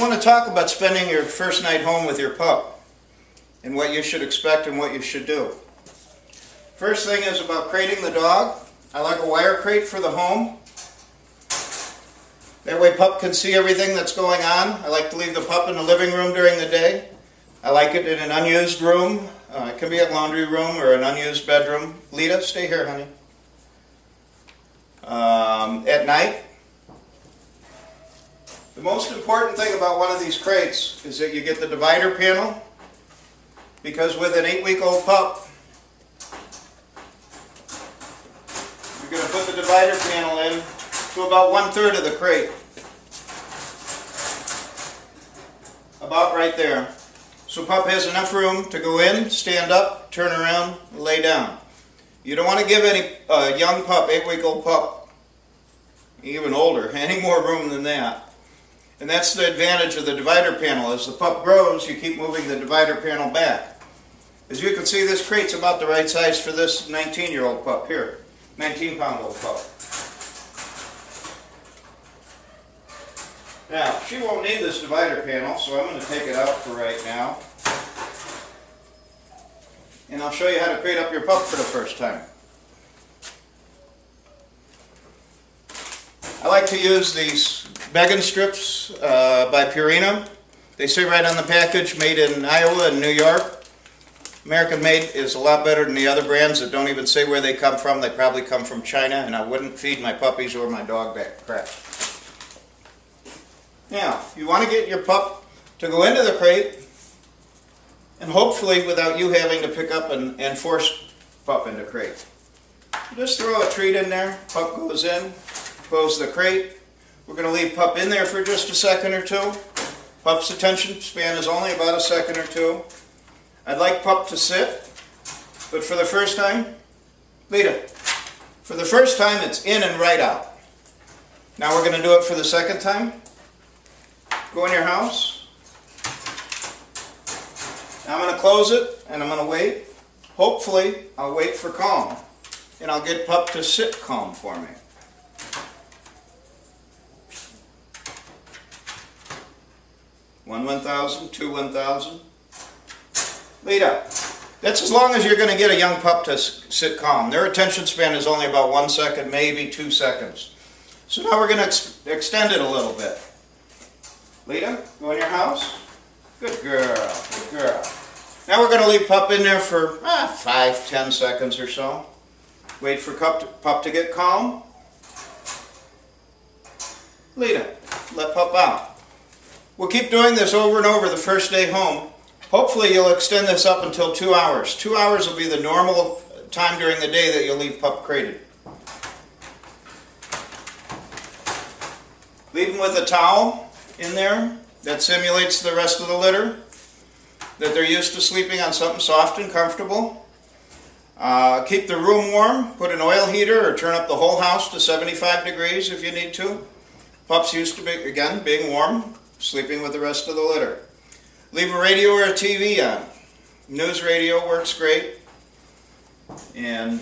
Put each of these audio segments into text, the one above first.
want to talk about spending your first night home with your pup and what you should expect and what you should do. First thing is about crating the dog. I like a wire crate for the home. That way pup can see everything that's going on. I like to leave the pup in the living room during the day. I like it in an unused room. It can be a laundry room or an unused bedroom. Lita, stay here, honey. At night. The most important thing about one of these crates is that you get the divider panel, because with an 8-week-old pup, you're going to put the divider panel in to about 1/3 of the crate. About right there. So pup has enough room to go in, stand up, turn around, lay down. You don't want to give any young pup, 8-week-old pup, even older, any more room than that. And that's the advantage of the divider panel. As the pup grows, you keep moving the divider panel back. As you can see, this crate's about the right size for this 19-year-old pup here, 19-pound-old pup. Now, she won't need this divider panel, so I'm going to take it out for right now. And I'll show you how to crate up your pup for the first time. I like to use these begging strips by Purina. They say right on the package, made in Iowa and New York. American made is a lot better than the other brands that don't even say where they come from. They probably come from China, and I wouldn't feed my puppies or my dog that crap. Now, you want to get your pup to go into the crate, and hopefully without you having to pick up and force pup into crate. Just throw a treat in there, pup goes in, close the crate. We're going to leave pup in there for just a second or two. Pup's attention span is only about a second or two. I'd like pup to sit, but for the first time, Lita, for the first time it's in and right out. Now we're going to do it for the second time. Go in your house. Now I'm going to close it and I'm going to wait. Hopefully I'll wait for calm, and I'll get pup to sit calm for me. One 1,000, two 1,000. Lita, that's as long as you're going to get a young pup to sit calm. Their attention span is only about 1 second, maybe 2 seconds. So now we're going to extend it a little bit. Lita, go in your house. Good girl, good girl. Now we're going to leave pup in there for 5-10 seconds or so. Wait for pup to get calm. Lita, let pup out. We'll keep doing this over and over the first day home. Hopefully you'll extend this up until 2 hours. 2 hours will be the normal time during the day that you'll leave pup crated. Leave them with a towel in there that simulates the rest of the litter, that they're used to sleeping on something soft and comfortable. Keep the room warm. Put an oil heater or turn up the whole house to 75 degrees if you need to. Pup's used to, again, being warm, sleeping with the rest of the litter. Leave a radio or a TV on. News radio works great. And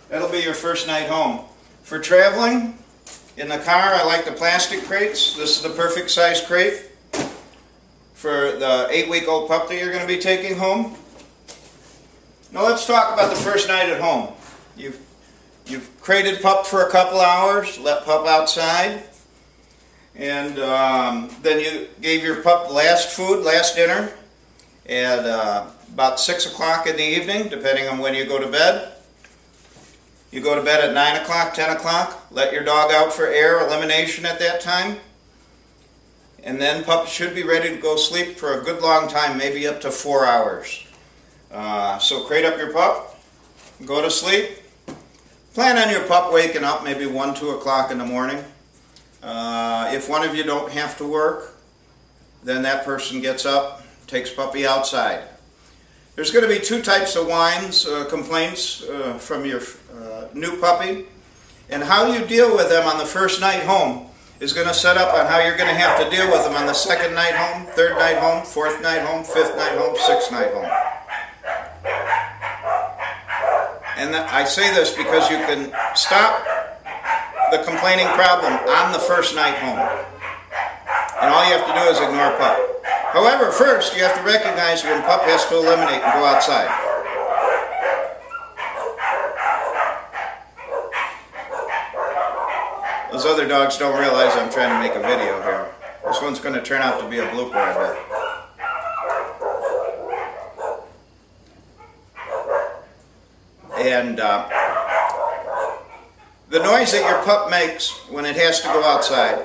that'll be your first night home. For traveling, in the car, I like the plastic crates. This is the perfect size crate for the 8-week-old pup that you're going to be taking home. Now let's talk about the first night at home. You've crated pup for a couple hours, let pup outside, and then you gave your pup last food, last dinner, at about 6 o'clock in the evening, depending on when you go to bed. You go to bed at 9 o'clock, 10 o'clock, let your dog out for air elimination at that time, and then pup should be ready to go sleep for a good long time, maybe up to 4 hours. So crate up your pup, go to sleep. Plan on your pup waking up maybe 1, 2 o'clock in the morning. If one of you don't have to work, then that person gets up, takes puppy outside. There's going to be 2 types of whines, complaints from your new puppy, and how you deal with them on the first night home is going to set up on how you're going to have to deal with them on the second night home, third night home, fourth night home, fifth night home, sixth night home. And I say this because you can stop the complaining problem on the first night home. And all you have to do is ignore pup. However, first you have to recognize when pup has to eliminate and go outside. Those other dogs don't realize I'm trying to make a video here. This one's going to turn out to be a blooper, I bet. And the noise that your pup makes when it has to go outside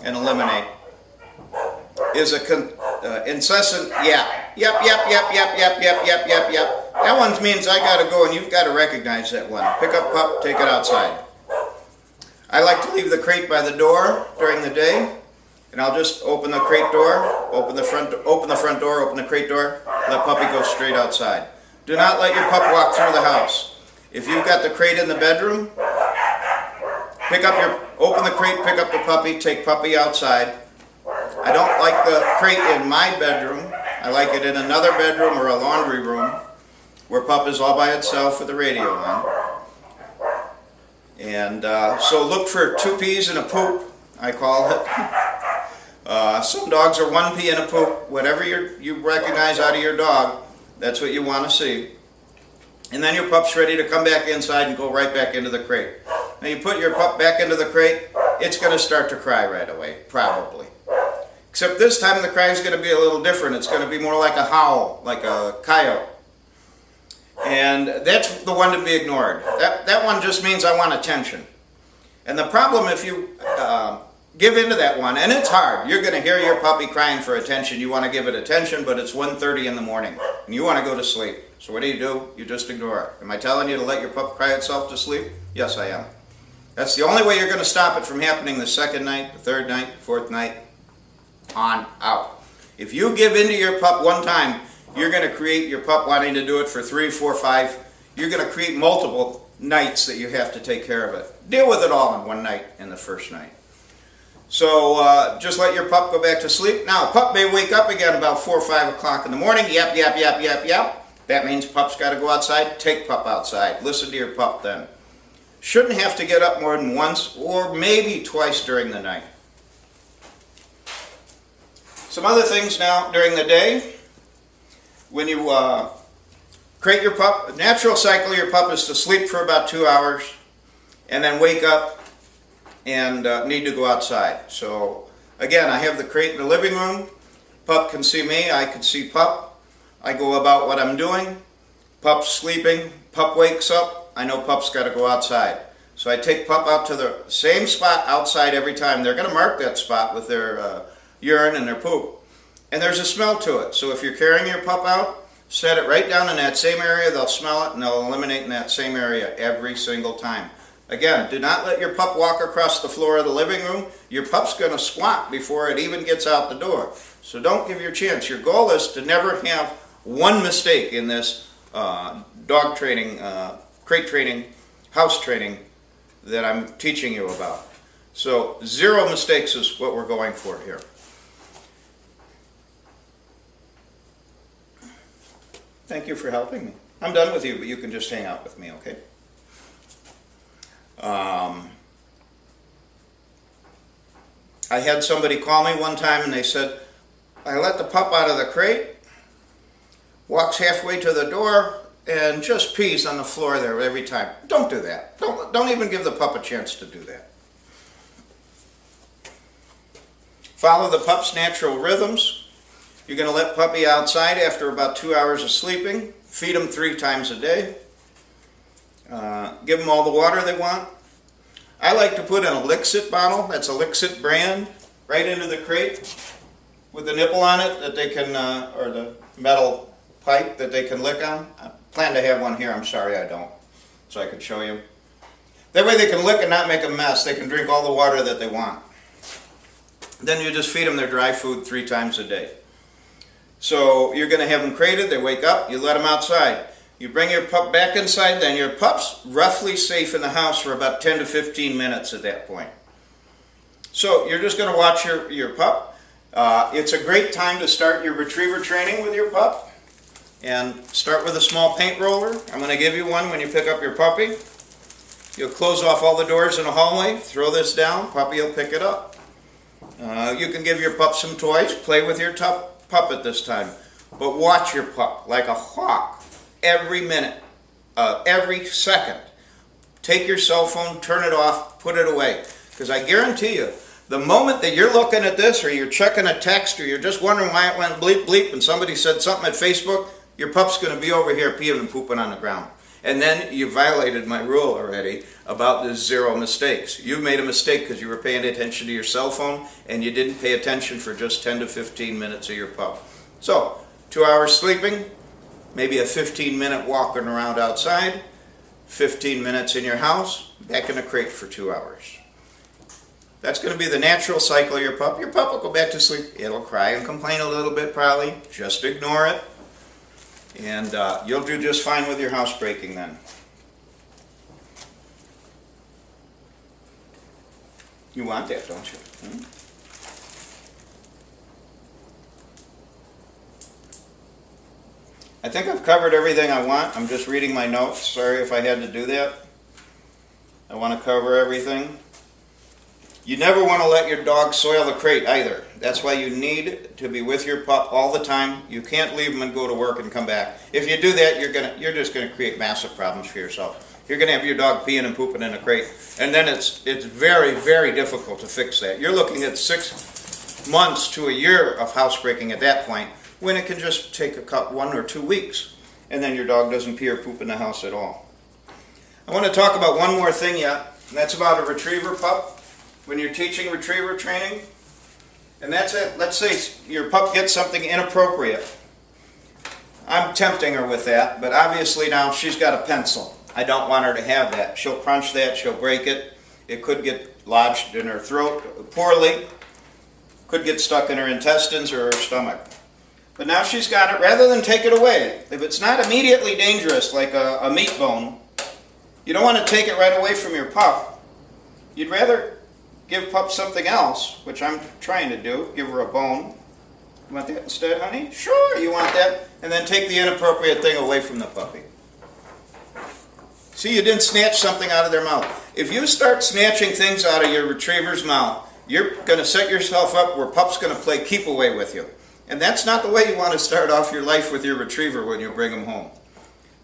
and eliminate is a incessant yap. Yep, yep, yep, yep, yep, yep, yep, yep, yep. That one means I got to go, and you've got to recognize that one. Pick up pup, take it outside. I like to leave the crate by the door during the day, and I'll just open the crate door, open the front door, open the crate door, let puppy go straight outside. Do not let your pup walk through the house. If you've got the crate in the bedroom, open the crate, pick up the puppy, take puppy outside. I don't like the crate in my bedroom. I like it in another bedroom or a laundry room where pup is all by itself with the radio on. And so look for 2 pees and a poop, I call it. Some dogs are 1 pee and a poop. Whatever you recognize out of your dog, that's what you want to see. And then your pup's ready to come back inside and go right back into the crate. Now you put your pup back into the crate, it's going to start to cry right away, probably. Except this time the cry is going to be a little different. It's going to be more like a howl, like a coyote. And that's the one to be ignored. That one just means I want attention. And the problem if you give into that one, and it's hard. You're going to hear your puppy crying for attention. You want to give it attention, but it's 1:30 in the morning, and you want to go to sleep. So what do? You just ignore it. Am I telling you to let your pup cry itself to sleep? Yes, I am. That's the only way you're going to stop it from happening the second night, the third night, fourth night, on out. If you give in to your pup one time, you're going to create your pup wanting to do it for 3, 4, 5. You're going to create multiple nights that you have to take care of it. Deal with it all in one night in the first night. So just let your pup go back to sleep. Now, pup may wake up again about 4 or 5 o'clock in the morning. Yap, yap, yap, yap, yap. That means pup's got to go outside. Take pup outside. Listen to your pup then. Shouldn't have to get up more than once or maybe twice during the night. Some other things now during the day. When you crate your pup, natural cycle of your pup is to sleep for about 2 hours and then wake up and need to go outside. So again, I have the crate in the living room. Pup can see me, I can see pup. I go about what I'm doing. Pup's sleeping, pup wakes up, I know pup's got to go outside. So I take pup out to the same spot outside every time. They're going to mark that spot with their urine and their poop. And there's a smell to it. So if you're carrying your pup out, set it right down in that same area. They'll smell it and they'll eliminate in that same area every single time. Again, do not let your pup walk across the floor of the living room. Your pup's going to squat before it even gets out the door. So don't give your chance. Your goal is to never have one mistake in this dog training, crate training, house training that I'm teaching you about. So 0 mistakes is what we're going for here. Thank you for helping me. I'm done with you, but you can just hang out with me, okay? I had somebody call me one time and they said, I let the pup out of the crate, walks halfway to the door, and just pees on the floor there every time. Don't do that. Don't even give the pup a chance to do that. Follow the pup's natural rhythms. You're going to let puppy outside after about 2 hours of sleeping. Feed them 3 times a day. Give them all the water they want. I like to put in a Lixit bottle, that's a Lixit brand, right into the crate with a nipple on it that they can, or the metal pipe that they can lick on. I plan to have one here, I'm sorry I don't, so I could show you. That way they can lick and not make a mess. They can drink all the water that they want. Then you just feed them their dry food 3 times a day. So you're going to have them crated, they wake up, you let them outside. You bring your pup back inside, then your pup's roughly safe in the house for about 10 to 15 minutes at that point. So you're just going to watch your pup. It's a great time to start your retriever training with your pup. And start with a small paint roller. I'm going to give you one when you pick up your puppy. You'll close off all the doors in the hallway, throw this down, puppy will pick it up. You can give your pup some toys, play with your pup at this time. But watch your pup like a hawk every minute, every second. Take your cell phone, turn it off, put it away. Because I guarantee you, the moment that you're looking at this, or you're checking a text, or you're just wondering why it went bleep bleep and somebody said something at Facebook, your pup's going to be over here peeing and pooping on the ground. And then you violated my rule already about the 0 mistakes. You made a mistake because you were paying attention to your cell phone and you didn't pay attention for just 10 to 15 minutes of your pup. So, 2 hours sleeping, maybe a 15-minute walking around outside, 15 minutes in your house, back in a crate for 2 hours. That's going to be the natural cycle of your pup. Your pup will go back to sleep. It'll cry and complain a little bit probably. Just ignore it. And you'll do just fine with your housebreaking then. You want that, don't you? Hmm? I think I've covered everything I want. I'm just reading my notes. Sorry if I had to do that. I want to cover everything. You never want to let your dog soil the crate either. That's why you need to be with your pup all the time. You can't leave them and go to work and come back. If you do that, you're just going to create massive problems for yourself. You're going to have your dog peeing and pooping in a crate, and then it's very, very difficult to fix that. You're looking at 6 months to a year of housebreaking at that point, when it can just take 1 or 2 weeks, and then your dog doesn't pee or poop in the house at all. I want to talk about one more thing yet, and that's about a retriever pup. When you're teaching retriever training, and that's it. Let's say your pup gets something inappropriate. I'm tempting her with that, but obviously now she's got a pencil. I don't want her to have that. She'll crunch that, she'll break it. It could get lodged in her throat poorly. Could get stuck in her intestines or her stomach. But now she's got it. Rather than take it away, if it's not immediately dangerous like a meat bone, you don't want to take it right away from your pup. You'd rather give pup something else, which I'm trying to do. Give her a bone. You want that instead, honey? Sure, you want that. And then take the inappropriate thing away from the puppy. See, you didn't snatch something out of their mouth. If you start snatching things out of your retriever's mouth, you're going to set yourself up where pup's going to play keep away with you. And that's not the way you want to start off your life with your retriever when you bring him home.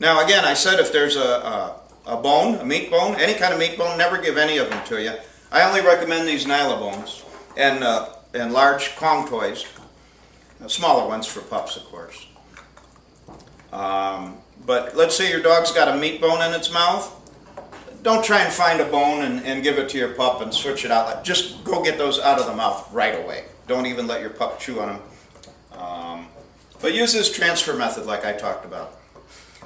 Now, again, I said if there's a bone, a meat bone, any kind of meat bone, never give any of them to you. I only recommend these Nyla bones and large Kong toys, smaller ones for pups, of course. But let's say your dog's got a meat bone in its mouth. Don't try and find a bone and give it to your pup and switch it out. Just go get those out of the mouth right away. Don't even let your pup chew on them. But use this transfer method like I talked about.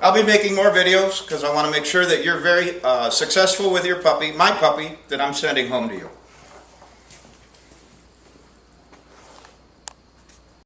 I'll be making more videos because I want to make sure that you're very successful with your puppy, my puppy, that I'm sending home to you.